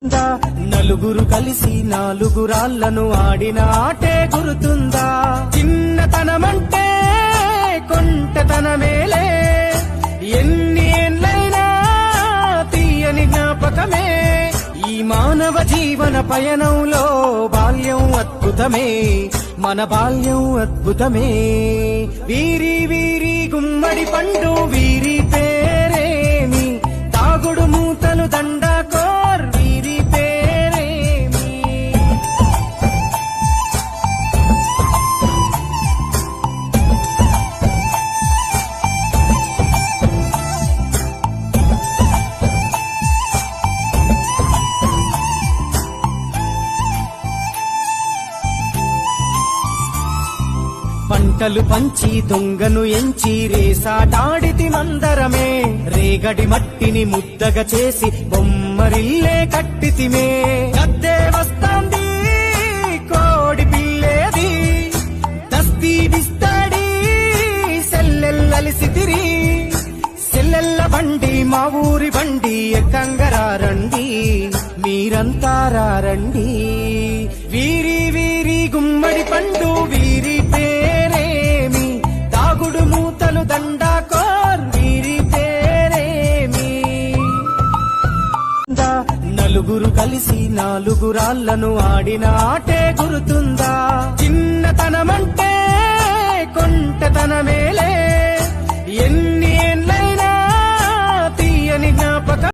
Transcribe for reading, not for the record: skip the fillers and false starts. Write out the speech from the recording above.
నలుగురు కలిసి నాలుగు రాళ్లను ఆడిన ఆటే గుర్తుందా? చిన్నతనమంటే కొంటతనమేలే, ఎన్ని ఏళ్ళైనా తీయని జ్ఞాపకమే. ఈ మానవ జీవన పయనంలో బాల్యం అద్భుతమే, మన బాల్యం అద్భుతమే. వీరి వీరి గుమ్మడి పండు వీరి పేరేమి, తాగుడు మూతలు దండాకోర్ వీరి పేరేమి. పంటలు పంచి దొంగను ఎంచి రేసాటాడితి మందరమే, రేగడి మట్టిని ముద్దగా చేసి బొమ్మరిల్లే కట్టితిమే. గద్దే వస్తాంది కోడి పిల్లేది, దస్తీడిస్తాడి సెల్లెల్లలిసితిరి. సెల్లెల్ల బండి మా ఊరి బండి ఎక్కంగరారండి, మీరంతా రారండి. వీరి వీరి గుమ్మడి పండు వీరి పేరేమి, తాగుడు మూతలు దండాకోర్ వీరి పేరేమి. నలుగురు కలిసి నాలుగు రాళ్లను ఆడిన ఆటే గుర్తుందా? చిన్నతనమంటే కొంటతనమేలే, ఎన్ని ఏళ్ళైనా తీయని జ్ఞాపకం.